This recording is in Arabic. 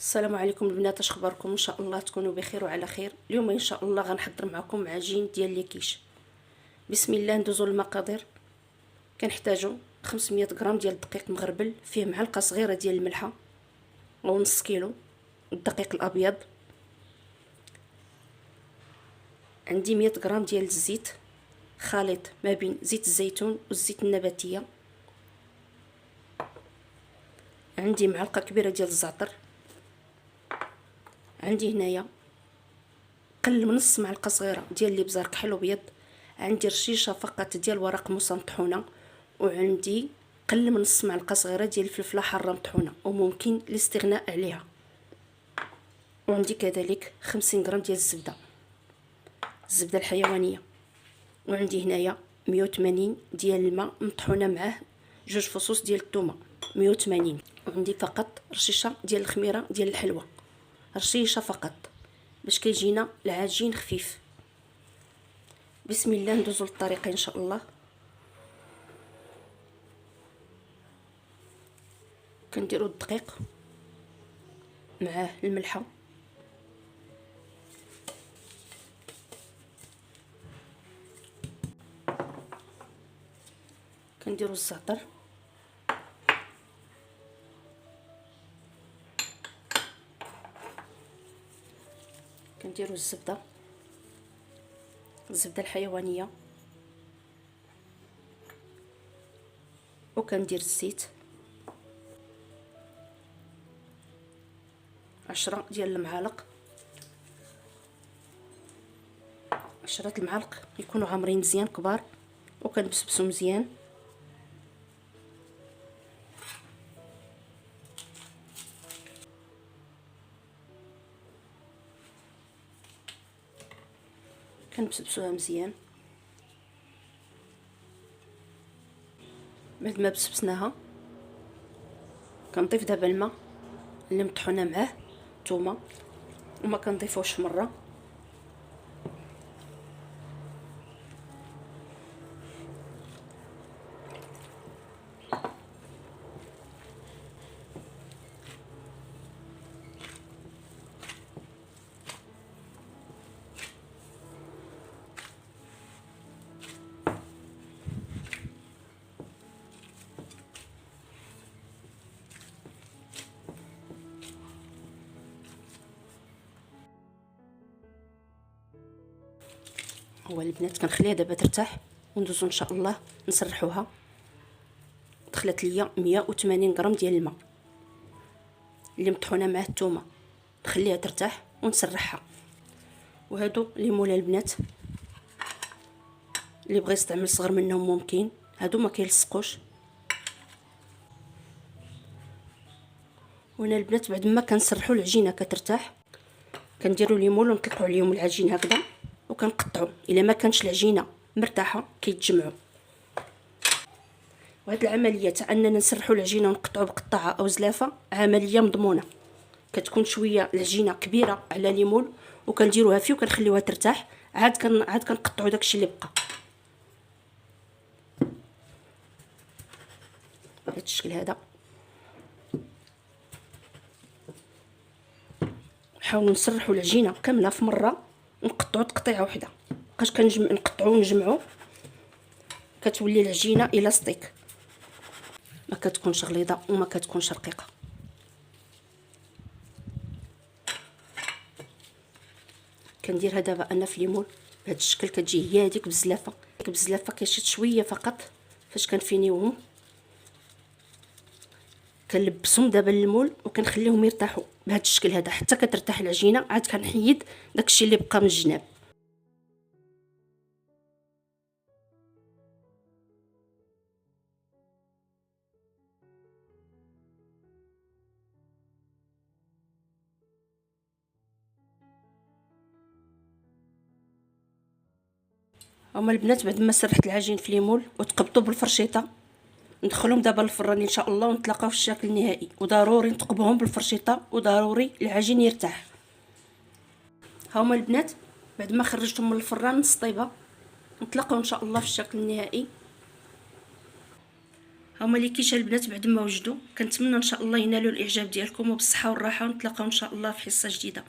السلام عليكم البنات، اش اخباركم؟ ان شاء الله تكونوا بخير وعلى خير. اليوم ان شاء الله غنحضر معكم عجين ديال لي كيش. بسم الله. ندوزو للمقادير. كنحتاجو 500 غرام ديال الدقيق مغربل، فيه معلقه صغيره ديال الملحه او نص كيلو الدقيق الابيض. عندي 100 غرام ديال الزيت خليط ما بين زيت الزيتون والزيت النباتيه. عندي معلقه كبيره ديال الزعتر. عندي هنايا قل من نص معلقه صغيره ديال الابزار كحل ابيض. عندي رشيشه فقط ديال ورق موسى مطحونه، وعندي قل من نص معلقه صغيره ديال الفلفله حاره مطحونه وممكن الاستغناء عليها. وعندي كذلك 50 غرام ديال الزبده الحيوانيه. وعندي هنايا 180 ديال الماء مطحونه معاه 2 فصوص ديال الثومه 180. وعندي فقط رشيشه ديال الخميره ديال الحلوى، رشيشه فقط باش كيجينا العجين خفيف. بسم الله. ندوزو للطريقه ان شاء الله. كنديرو الدقيق معاه الملحه، كنديرو الزعتر، كنديرو الزبده الحيوانيه، وكندير الزيت 10 ديال المعالق. 10 المعالق يكونوا عامرين مزيان كبار، وكنبسبسو مزيان. كنبسبسوها مزيان. بعد ما بسبسناها كنضيف دابا الماء اللي مطحونه معاه الثومه، وما كنضيفوش مره. هو البنات كنخليها دابا ترتاح وندوزو ان شاء الله نسرحوها. دخلت ليا 180 غرام ديال الماء اللي مطحونه معاه الثومه، نخليها ترتاح ونسرحها. وهادو اللي مولا البنات اللي بغى يستعمل صغر منهم ممكن، هادو ما كيلصقوش. وانا البنات بعد ما كنسرحوا العجينه كترتاح كنديروا ليمون ونطلقوا عليهم العجين هكذا وكنقطعوا. الا ما كانش العجينه مرتاحه كيتجمعوا. وهاد العمليه تاع اننا نسرحوا العجينه ونقطعوا بقطعه او زلافه عمليه مضمونه. كتكون شويه العجينه كبيره على ليمون وكنديروها فيه وكنخليوها ترتاح، عاد كنقطعوا داكشي اللي بقى بهذا الشكل هذا. نحاولوا نسرحوا العجينه كامله في مره ونقطعوا تقطيعه وحده. بقاش نقطعوا ونجمعوا كتولي العجينه الاستيك، ما كتكونش غليظه وما كتكونش رقيقه. كنديرها دابا انا في ليمون بهذا الشكل. كتجي هي هذيك بزلافه كيشد شويه فقط. فاش كنفينيوهم كنلبسهم دابا الليمون وكنخليهم يرتاحوا بهذا الشكل هذا حتى كترتاح العجينه. عاد كنحيد داكشي اللي بقى من الجناب. هما البنات بعد ما سرحت العجين في ليمون وتقبطوا بالفرشيطه، ندخلهم دابا للفران ان شاء الله ونتلاقاو في الشكل النهائي. وضروري نتقبهم بالفرشيطه وضروري العجين يرتاح. هما البنات بعد ما خرجتهم من الفران نص طيبه نتلاقاو ان شاء الله في الشكل النهائي. هما اللي كيشا البنات بعد ما وجدوا. كنتمنى ان شاء الله ينالوا الاعجاب ديالكم وبالصحه والراحه، ونتلاقاو ان شاء الله في حصه جديده.